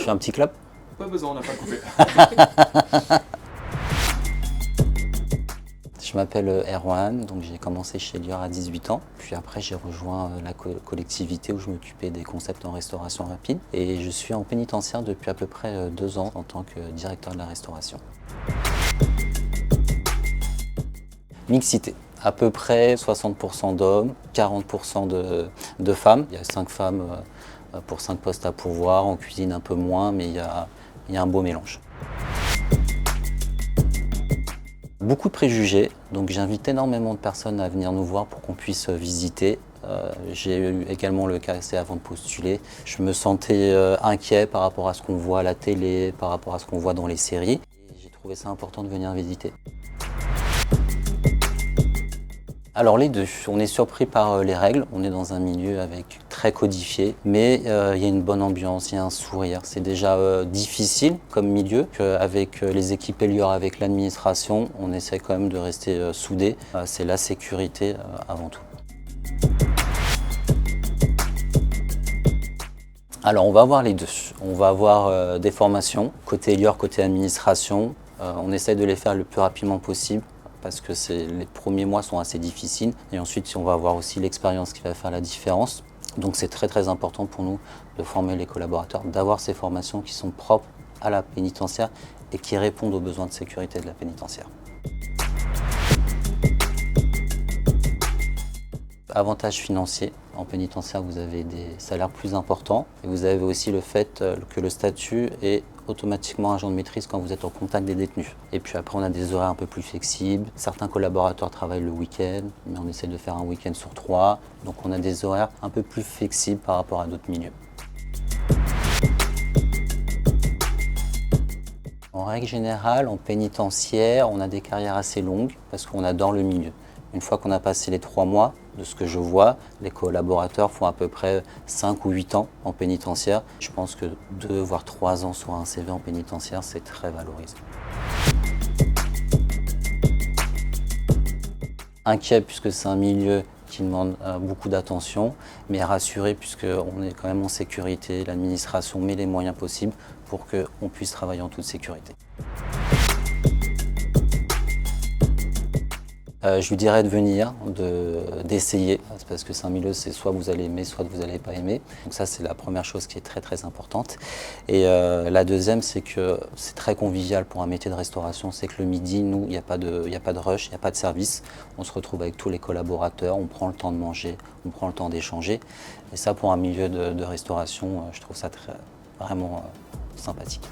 fais un petit clap? Pas besoin, on n'a pas coupé. Je m'appelle Erwan, donc j'ai commencé chez Lior à 18 ans. Puis après, j'ai rejoint la collectivité où je m'occupais des concepts en restauration rapide. Et je suis en pénitentiaire depuis à peu près 2 ans en tant que directeur de la restauration. Mixité. À peu près 60% d'hommes, 40% de femmes. Il y a 5 femmes pour 5 postes à pourvoir, en cuisine un peu moins, mais il y a un beau mélange. Beaucoup de préjugés, donc j'invite énormément de personnes à venir nous voir pour qu'on puisse visiter. J'ai eu également le cas assez avant de postuler. Je me sentais inquiet par rapport à ce qu'on voit à la télé, par rapport à ce qu'on voit dans les séries. Et j'ai trouvé ça important de venir visiter. Alors les deux, on est surpris par les règles, on est dans un milieu avec très codifié, mais il y a une bonne ambiance, il y a un sourire. C'est déjà difficile comme milieu, avec les équipes Lior, avec l'administration, on essaie quand même de rester soudés. C'est la sécurité avant tout. Alors on va avoir les deux, on va avoir des formations, côté Lior, côté administration, on essaie de les faire le plus rapidement possible, parce que les premiers mois sont assez difficiles. Et ensuite, on va avoir aussi l'expérience qui va faire la différence. Donc c'est très important pour nous de former les collaborateurs, d'avoir ces formations qui sont propres à la pénitentiaire et qui répondent aux besoins de sécurité de la pénitentiaire. Avantages financiers. En pénitentiaire, vous avez des salaires plus importants et vous avez aussi le fait que le statut est automatiquement agent de maîtrise quand vous êtes en contact des détenus. Et puis après, on a des horaires un peu plus flexibles. Certains collaborateurs travaillent le week-end, mais on essaie de faire un week-end sur 3. Donc on a des horaires un peu plus flexibles par rapport à d'autres milieux. En règle générale, en pénitentiaire, on a des carrières assez longues parce qu'on adore le milieu. Une fois qu'on a passé les 3 mois, de ce que je vois, les collaborateurs font à peu près 5 ou 8 ans en pénitentiaire. Je pense que 2 voire 3 ans sur un CV en pénitentiaire, c'est très valorisant. Inquiet puisque c'est un milieu qui demande beaucoup d'attention, mais rassuré puisqu'on est quand même en sécurité. L'administration met les moyens possibles pour qu'on puisse travailler en toute sécurité. Je lui dirais de venir, d'essayer, parce que c'est un milieu, c'est soit vous allez aimer, soit vous n'allez pas aimer. Donc ça, c'est la première chose qui est très importante. Et la deuxième, c'est que c'est très convivial pour un métier de restauration. C'est que le midi, nous, il n'y a pas de rush, il n'y a pas de service. On se retrouve avec tous les collaborateurs, on prend le temps de manger, on prend le temps d'échanger. Et ça, pour un milieu de restauration, je trouve ça vraiment sympathique.